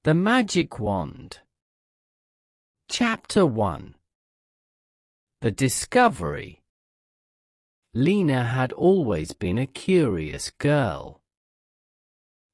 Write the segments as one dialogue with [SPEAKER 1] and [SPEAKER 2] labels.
[SPEAKER 1] The Magic Wand. Chapter 1. The Discovery. Lena had always been a curious girl.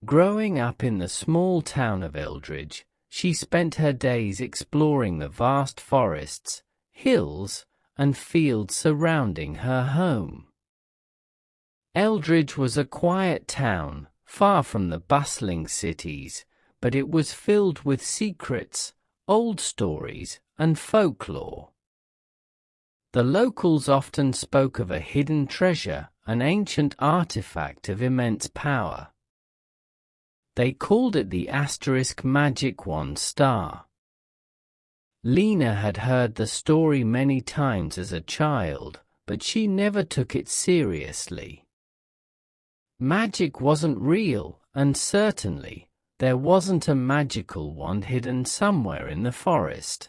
[SPEAKER 1] Growing up in the small town of Eldridge, she spent her days exploring the vast forests, hills, and fields surrounding her home. Eldridge was a quiet town, far from the bustling cities, but it was filled with secrets, old stories, and folklore. The locals often spoke of a hidden treasure, an ancient artifact of immense power. They called it the Magic Wand Star. Lena had heard the story many times as a child, but she never took it seriously. Magic wasn't real, and certainly, there wasn't a magical wand hidden somewhere in the forest.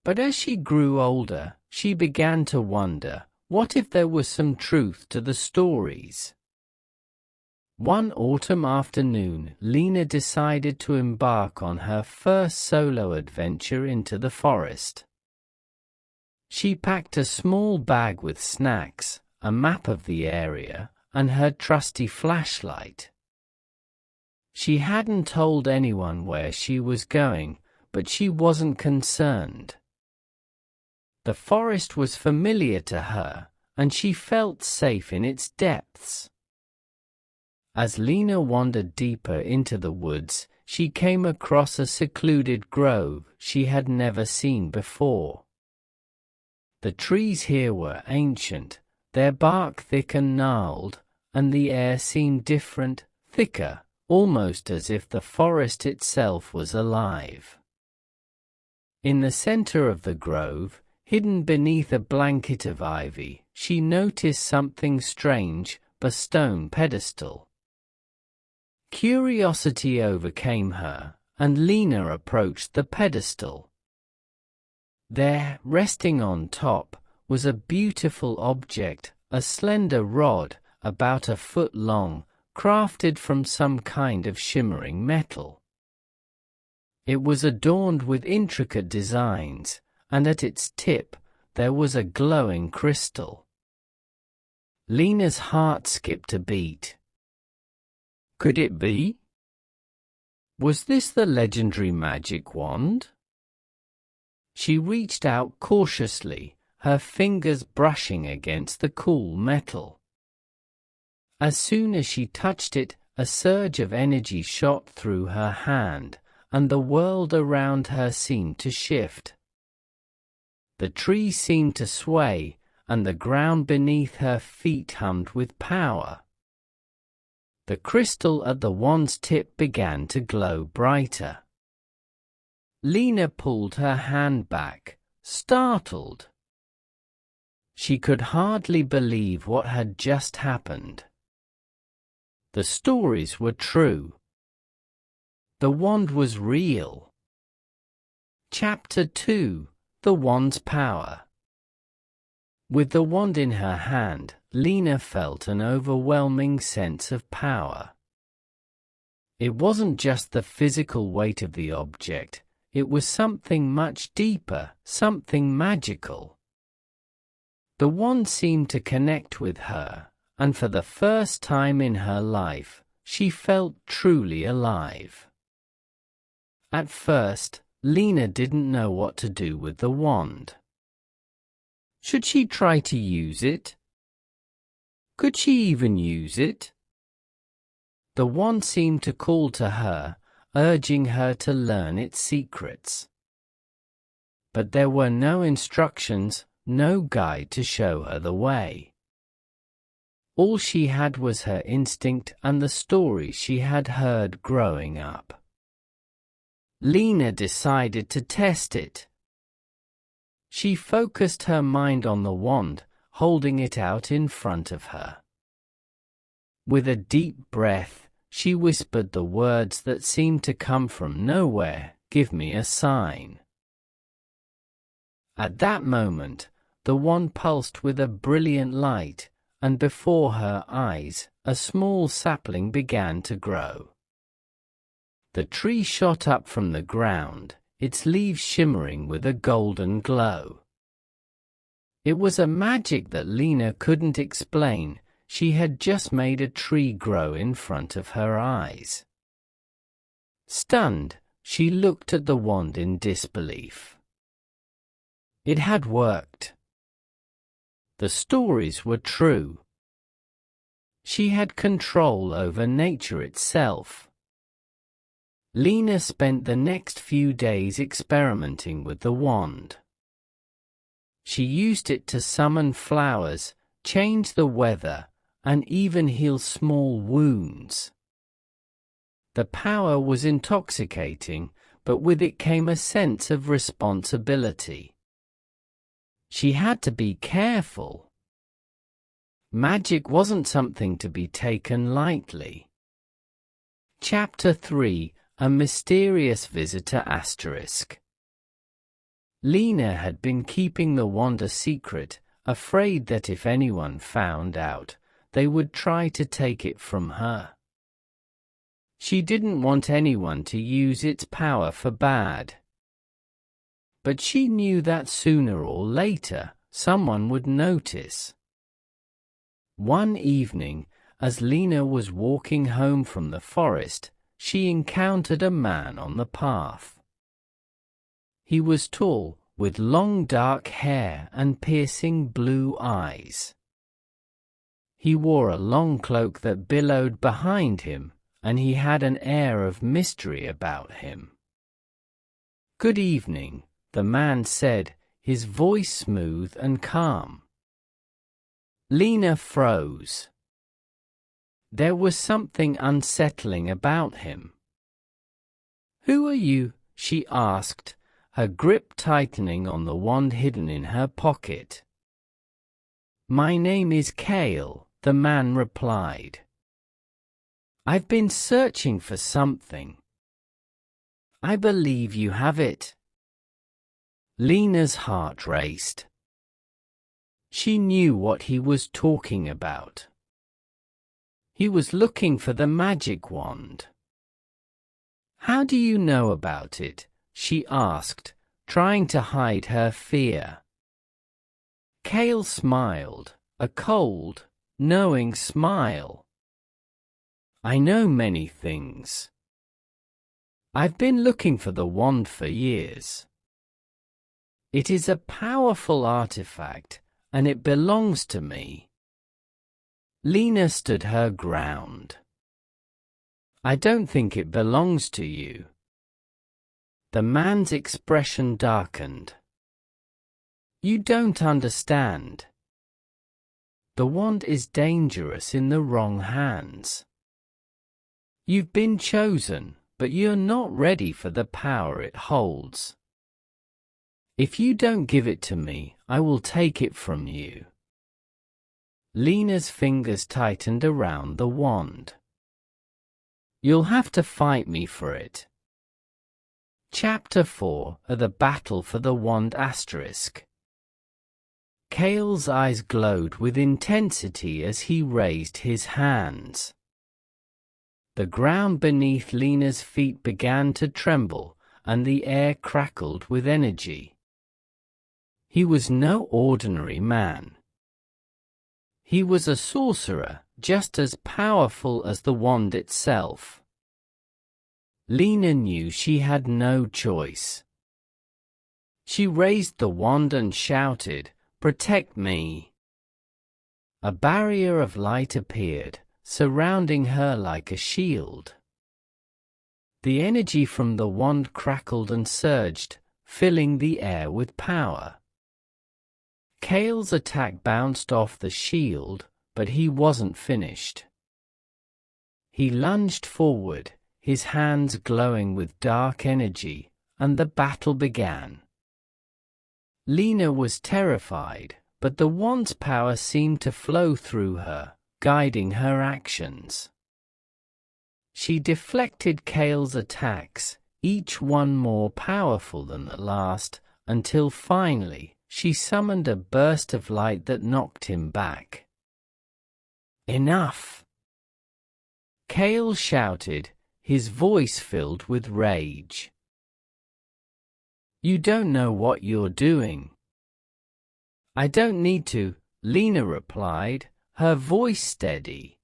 [SPEAKER 1] But as she grew older, she began to wonder, what if there was some truth to the stories? One autumn afternoon, Lena decided to embark on her first solo adventure into the forest. She packed a small bag with snacks, a map of the area, and her trusty flashlight. She hadn't told anyone where she was going, but she wasn't concerned. The forest was familiar to her, and she felt safe in its depths. As Lena wandered deeper into the woods, she came across a secluded grove she had never seen before. The trees here were ancient, their bark thick and gnarled, and the air seemed different, thicker, almost as if the forest itself was alive. In the center of the grove, hidden beneath a blanket of ivy, she noticed something strange, a stone pedestal. Curiosity overcame her, and Lena approached the pedestal. There, resting on top, was a beautiful object, a slender rod, about a foot long, crafted from some kind of shimmering metal. It was adorned with intricate designs, and at its tip, there was a glowing crystal. Lena's heart skipped a beat. Could it be? Was this the legendary magic wand? She reached out cautiously, her fingers brushing against the cool metal. As soon as she touched it, a surge of energy shot through her hand, and the world around her seemed to shift. The trees seemed to sway, and the ground beneath her feet hummed with power. The crystal at the wand's tip began to glow brighter. Lena pulled her hand back, startled. She could hardly believe what had just happened. The stories were true. The wand was real. Chapter 2. The Wand's Power. With the wand in her hand, Lena felt an overwhelming sense of power. It wasn't just the physical weight of the object, it was something much deeper, something magical. The wand seemed to connect with her, and for the first time in her life, she felt truly alive. At first, Lena didn't know what to do with the wand. Should she try to use it? Could she even use it? The wand seemed to call to her, urging her to learn its secrets. But there were no instructions, no guide to show her the way. All she had was her instinct and the stories she had heard growing up. Lena decided to test it. She focused her mind on the wand, holding it out in front of her. With a deep breath, she whispered the words that seemed to come from nowhere, "Give me a sign." At that moment, the wand pulsed with a brilliant light, and before her eyes, a small sapling began to grow. The tree shot up from the ground, its leaves shimmering with a golden glow. It was a magic that Lena couldn't explain. She had just made a tree grow in front of her eyes. Stunned, she looked at the wand in disbelief. It had worked. The stories were true. She had control over nature itself. Lena spent the next few days experimenting with the wand. She used it to summon flowers, change the weather, and even heal small wounds. The power was intoxicating, but with it came a sense of responsibility. She had to be careful. Magic wasn't something to be taken lightly. Chapter 3: A Mysterious Visitor ***. Lena had been keeping the wand a secret, afraid that if anyone found out, they would try to take it from her. She didn't want anyone to use its power for bad. But she knew that sooner or later, someone would notice. One evening, as Lena was walking home from the forest, she encountered a man on the path. He was tall, with long dark hair and piercing blue eyes. He wore a long cloak that billowed behind him, and he had an air of mystery about him. "Good evening," the man said, his voice smooth and calm. Lena froze. There was something unsettling about him. "Who are you?" she asked, her grip tightening on the wand hidden in her pocket. "My name is Kale," the man replied. "I've been searching for something. I believe you have it." Lena's heart raced. She knew what he was talking about. He was looking for the magic wand. "How do you know about it?" she asked, trying to hide her fear. Kale smiled, a cold, knowing smile. "I know many things. I've been looking for the wand for years. It is a powerful artifact, and it belongs to me." Lena stood her ground. "I don't think it belongs to you." The man's expression darkened. "You don't understand. The wand is dangerous in the wrong hands. You've been chosen, but you're not ready for the power it holds. If you don't give it to me, I will take it from you." Lena's fingers tightened around the wand. "You'll have to fight me for it." Chapter 4: The Battle for the Wand ***. Kale's eyes glowed with intensity as he raised his hands. The ground beneath Lena's feet began to tremble, and the air crackled with energy. He was no ordinary man. He was a sorcerer, just as powerful as the wand itself. Lena knew she had no choice. She raised the wand and shouted, "Protect me!" A barrier of light appeared, surrounding her like a shield. The energy from the wand crackled and surged, filling the air with power. Kale's attack bounced off the shield, but he wasn't finished. He lunged forward, his hands glowing with dark energy, and the battle began. Lena was terrified, but the wand's power seemed to flow through her, guiding her actions. She deflected Kale's attacks, each one more powerful than the last, until finally, she summoned a burst of light that knocked him back. "Enough!" Kale shouted, his voice filled with rage. "You don't know what you're doing." "I don't need to," Lena replied, her voice steady.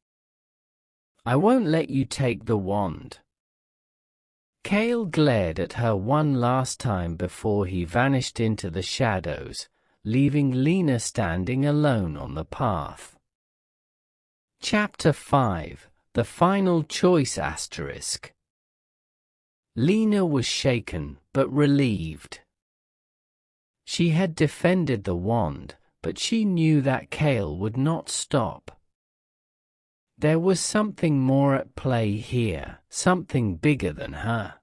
[SPEAKER 1] "I won't let you take the wand." Cale glared at her one last time before he vanished into the shadows, leaving Lena standing alone on the path. Chapter 5: The Final Choice ***. Lena was shaken, but relieved. She had defended the wand, but she knew that Cale would not stop. There was something more at play here, something bigger than her.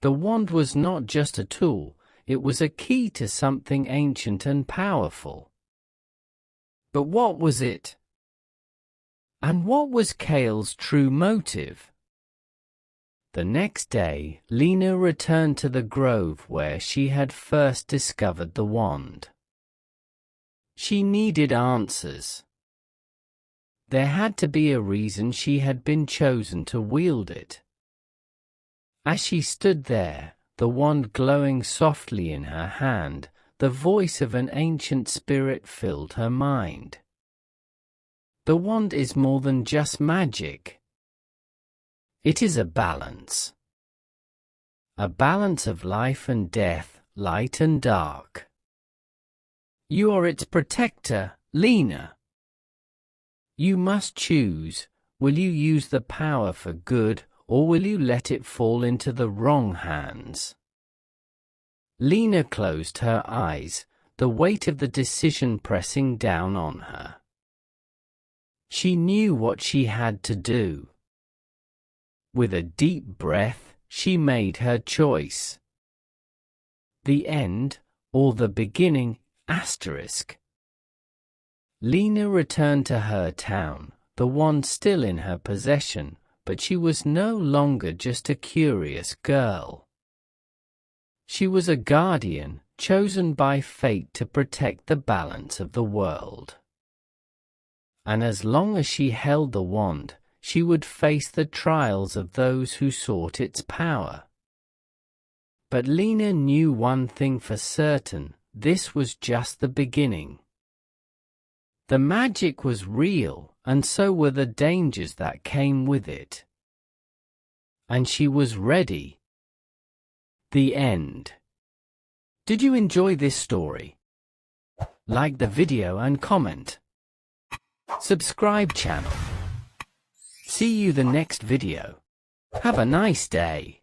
[SPEAKER 1] The wand was not just a tool, it was a key to something ancient and powerful. But what was it? And what was Cale's true motive? The next day, Lena returned to the grove where she had first discovered the wand. She needed answers. There had to be a reason she had been chosen to wield it. As she stood there, the wand glowing softly in her hand, the voice of an ancient spirit filled her mind. The wand is more than just magic. It is a balance. A balance of life and death, light and dark. You are its protector, Lena. You must choose, will you use the power for good, or will you let it fall into the wrong hands? Lena closed her eyes, the weight of the decision pressing down on her. She knew what she had to do. With a deep breath, she made her choice. The end, or the beginning, ***. Lena returned to her town, the wand still in her possession, but she was no longer just a curious girl. She was a guardian, chosen by fate to protect the balance of the world. And as long as she held the wand, she would face the trials of those who sought its power. But Lena knew one thing for certain, this was just the beginning. The magic was real, and so were the dangers that came with it. And she was ready. The end. Did you enjoy this story? Like the video and comment. Subscribe channel. See you the next video. Have a nice day.